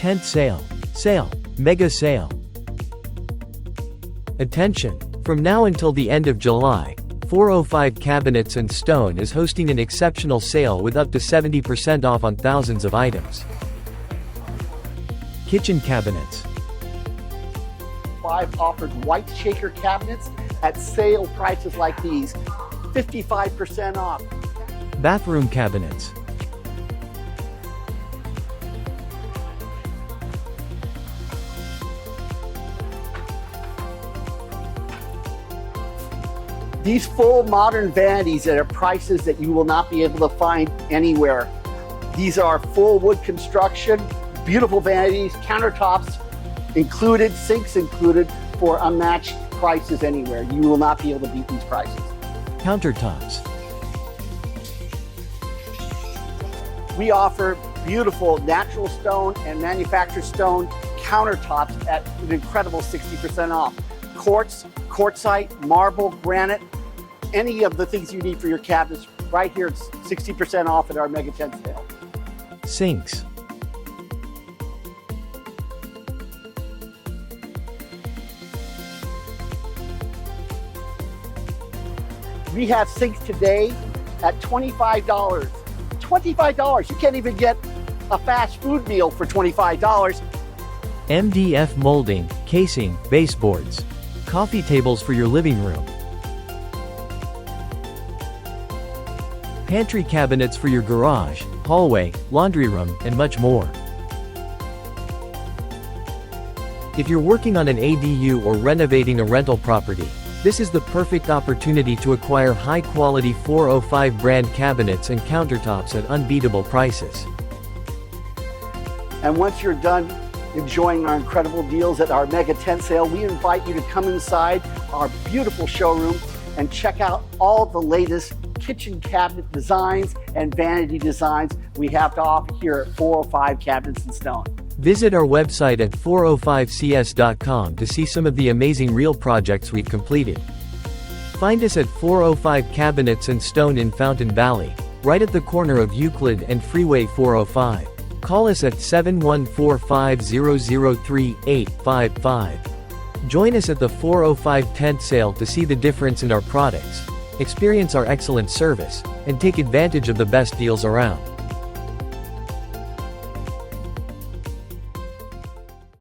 Tent sale. Sale. Mega sale. Attention! From now until the end of July, 405 Cabinets and Stone is hosting an exceptional sale with up to 70% off on thousands of items. Kitchen cabinets. 5 offered white shaker cabinets at sale prices like these, 55% off. Bathroom cabinets. These full modern vanities at prices that you will not be able to find anywhere. These are full wood construction, beautiful vanities, countertops included, sinks included, for unmatched prices anywhere. You will not be able to beat these prices. Countertops. We offer beautiful natural stone and manufactured stone countertops at an incredible 60% off. Quartz, quartzite, marble, granite, any of the things you need for your cabinets, right here, it's 60% off at our Mega Tent sale. Sinks. We have sinks today at $25. $25, you can't even get a fast food meal for $25. MDF molding, casing, baseboards. Coffee tables for your living room. Pantry cabinets for your garage, hallway, laundry room, and much more. If you're working on an ADU or renovating a rental property, this is the perfect opportunity to acquire high-quality 405 brand cabinets and countertops at unbeatable prices. And once you're done enjoying our incredible deals at our Mega Tent sale, we invite you to come inside our beautiful showroom and check out all the latest kitchen cabinet designs and vanity designs we have to offer here at 405 Cabinets and Stone. Visit our website at 405cs.com to see some of the amazing real projects we've completed. Find us at 405 Cabinets and Stone in Fountain Valley, right at the corner of Euclid and Freeway 405. Call us at 714-500-3855. Join us at the 405 Tent Sale to see the difference in our products, experience our excellent service, and take advantage of the best deals around.